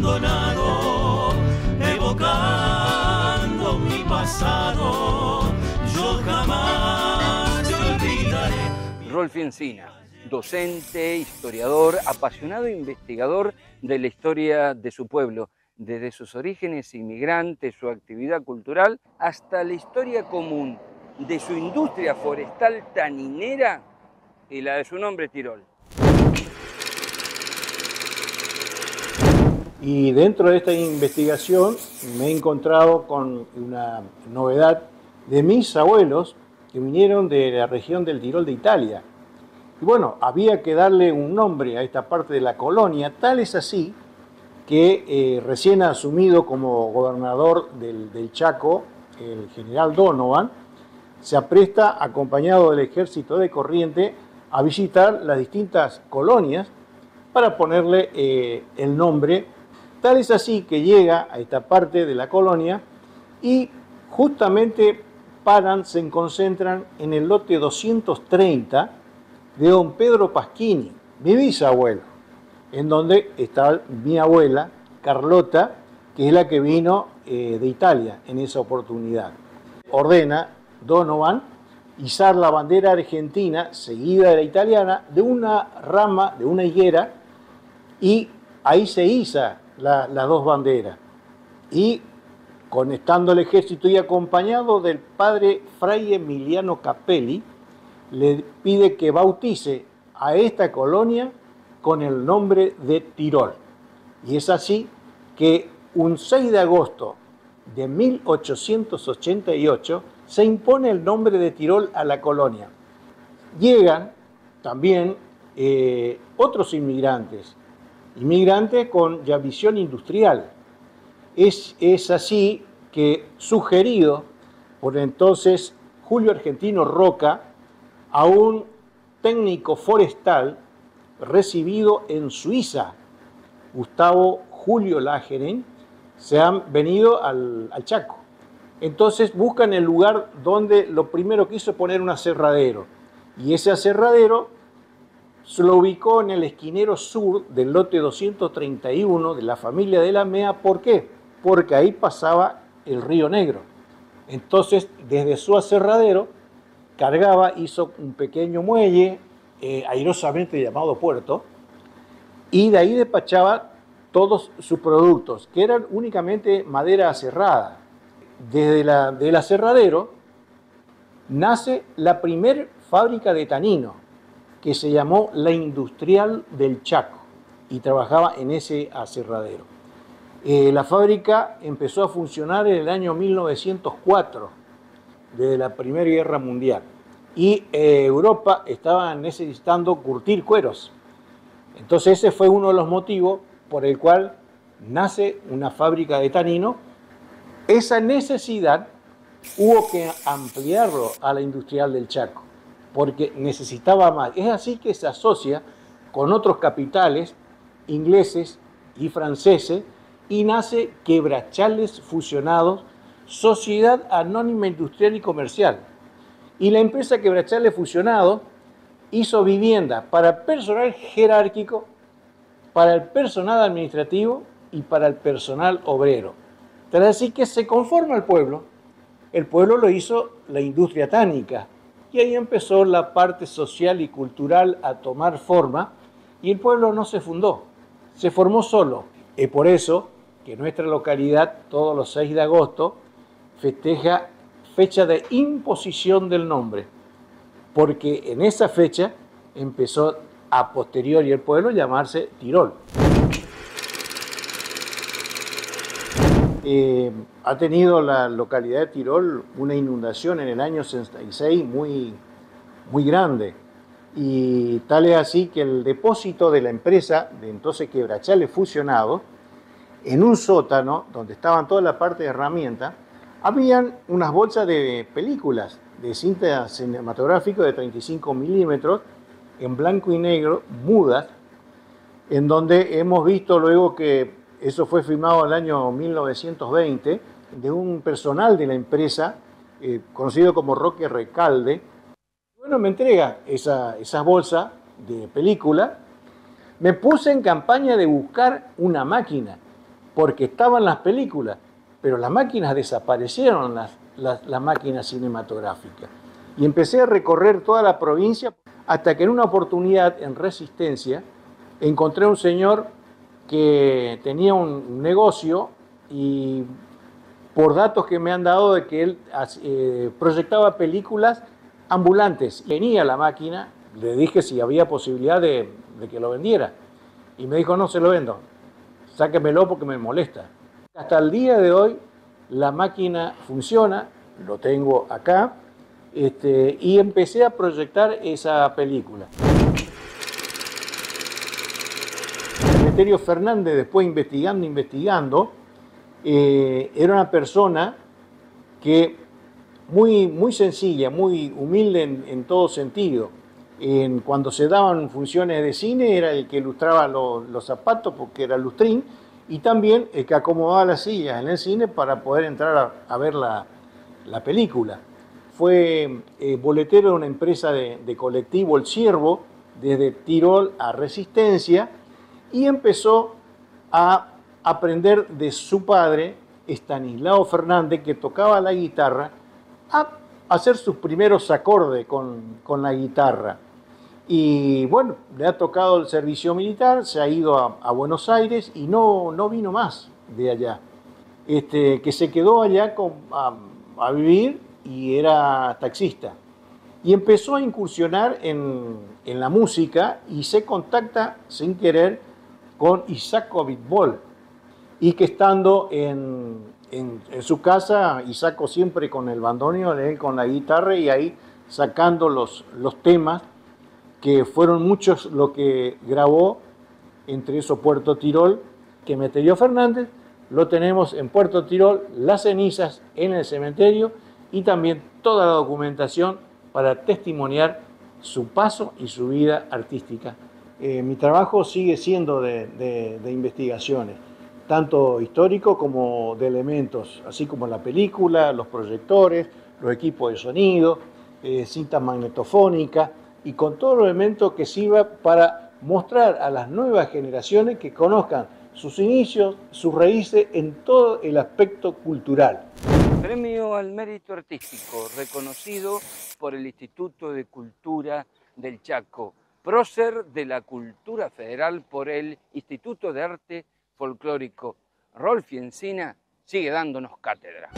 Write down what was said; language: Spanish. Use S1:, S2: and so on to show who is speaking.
S1: abandonado, evocando mi pasado, yo jamás te olvidaré.
S2: Rolfi Encina, docente, historiador, apasionado investigador de la historia de su pueblo, desde sus orígenes inmigrantes, su actividad cultural, hasta la historia común de su industria forestal taninera y la de su nombre Tirol.
S3: Y dentro de esta investigación me he encontrado con una novedad de mis abuelos que vinieron de la región del Tirol de Italia. Y bueno, había que darle un nombre a esta parte de la colonia, tal es así que recién asumido como gobernador del Chaco, el general Donovan, se apresta, acompañado del ejército de Corriente, a visitar las distintas colonias para ponerle el nombre. Tal es así que llega a esta parte de la colonia y justamente se concentran en el lote 230 de don Pedro Pasquini, mi bisabuelo, en donde está mi abuela, Carlota, que es la que vino de Italia en esa oportunidad. Ordena Donovan izar la bandera argentina, seguida de la italiana, de una rama, de una higuera, y ahí se iza las dos banderas. Y estando el ejército y acompañado del padre Fray Emiliano Capelli, le pide que bautice a esta colonia con el nombre de Tirol. Y es así que un 6 de agosto de 1888 se impone el nombre de Tirol a la colonia. Llegan también otros inmigrantes con ya visión industrial. Es así que, sugerido por entonces Julio Argentino Roca, a un técnico forestal recibido en Suiza, Gustavo Julio Lageren, se han venido al Chaco. Entonces buscan el lugar donde lo primero quiso poner un aserradero. Y ese aserradero se lo ubicó en el esquinero sur del lote 231 de la familia de la Mea. ¿Por qué? Porque ahí pasaba el Río Negro. Entonces, desde su aserradero, hizo un pequeño muelle, airosamente llamado puerto, y de ahí despachaba todos sus productos, que eran únicamente madera aserrada. Desde del aserradero nace la primer fábrica de tanino, que se llamó la Industrial del Chaco, y trabajaba en ese aserradero. La fábrica empezó a funcionar en el año 1904, desde la Primera Guerra Mundial, y Europa estaba necesitando curtir cueros. Entonces ese fue uno de los motivos por el cual nace una fábrica de tanino. Esa necesidad hubo que ampliarlo a la Industrial del Chaco, porque necesitaba más. Es así que se asocia con otros capitales ingleses y franceses y nace Quebrachales Fusionados, Sociedad Anónima Industrial y Comercial. Y la empresa Quebrachales Fusionados hizo vivienda para personal jerárquico, para el personal administrativo y para el personal obrero. Tal así que se conforma el pueblo lo hizo la industria tánica, y ahí empezó la parte social y cultural a tomar forma, y el pueblo no se fundó, se formó solo. Es por eso que nuestra localidad, todos los 6 de agosto, festeja fecha de imposición del nombre, porque en esa fecha empezó a posteriori el pueblo a llamarse Tirol. Ha tenido la localidad de Tirol una inundación en el año 66 muy grande, y tal es así que el depósito de la empresa de entonces Quebrachales Fusionados, en un sótano donde estaban toda la parte de herramientas, habían unas bolsas de películas de cinta cinematográfica de 35 milímetros en blanco y negro, mudas, en donde hemos visto luego que eso fue filmado en el año 1920, de un personal de la empresa, conocido como Roque Recalde. Bueno, me entrega esa bolsa de película. Me puse en campaña de buscar una máquina, porque estaban las películas, pero las máquinas desaparecieron, las máquinas cinematográficas. Y empecé a recorrer toda la provincia hasta que en una oportunidad en Resistencia encontré a un señor que tenía un negocio y por datos que me han dado de que él proyectaba películas ambulantes. Venía la máquina, le dije si había posibilidad de que lo vendiera. Y me dijo, no se lo vendo, sáquemelo porque me molesta. Hasta el día de hoy la máquina funciona, lo tengo acá, y empecé a proyectar esa película. Emeterio Fernández, después investigando, era una persona que muy sencilla, muy humilde en todo sentido. Cuando se daban funciones de cine era el que ilustraba los zapatos porque era lustrín, y también el que acomodaba las sillas en el cine para poder entrar a ver la película. Fue boletero de una empresa de colectivo, El Ciervo, desde Tirol a Resistencia, y empezó a aprender de su padre, Estanislao Fernández, que tocaba la guitarra, a hacer sus primeros acordes con la guitarra. Y bueno, le ha tocado el servicio militar, se ha ido a Buenos Aires y no vino más de allá. Que se quedó allá a vivir y era taxista. Y empezó a incursionar en la música y se contacta sin querer con Isaco Abitbol. Y que estando en su casa, Isaco siempre con el bandoneón, él con la guitarra, y ahí sacando los temas, que fueron muchos lo que grabó, entre eso Puerto Tirol, que Emeterio Fernández. Lo tenemos en Puerto Tirol, las cenizas en el cementerio y también toda la documentación para testimoniar su paso y su vida artística. Mi trabajo sigue siendo de investigaciones, tanto histórico como de elementos, así como la película, los proyectores, los equipos de sonido, cintas magnetofónicas, y con todos los elementos que sirva para mostrar a las nuevas generaciones que conozcan sus inicios, sus raíces en todo el aspecto cultural.
S2: Premio al Mérito Artístico, reconocido por el Instituto de Cultura del Chaco. Prócer de la Cultura Federal por el Instituto de Arte Folclórico. Rolfi Encina sigue dándonos cátedra.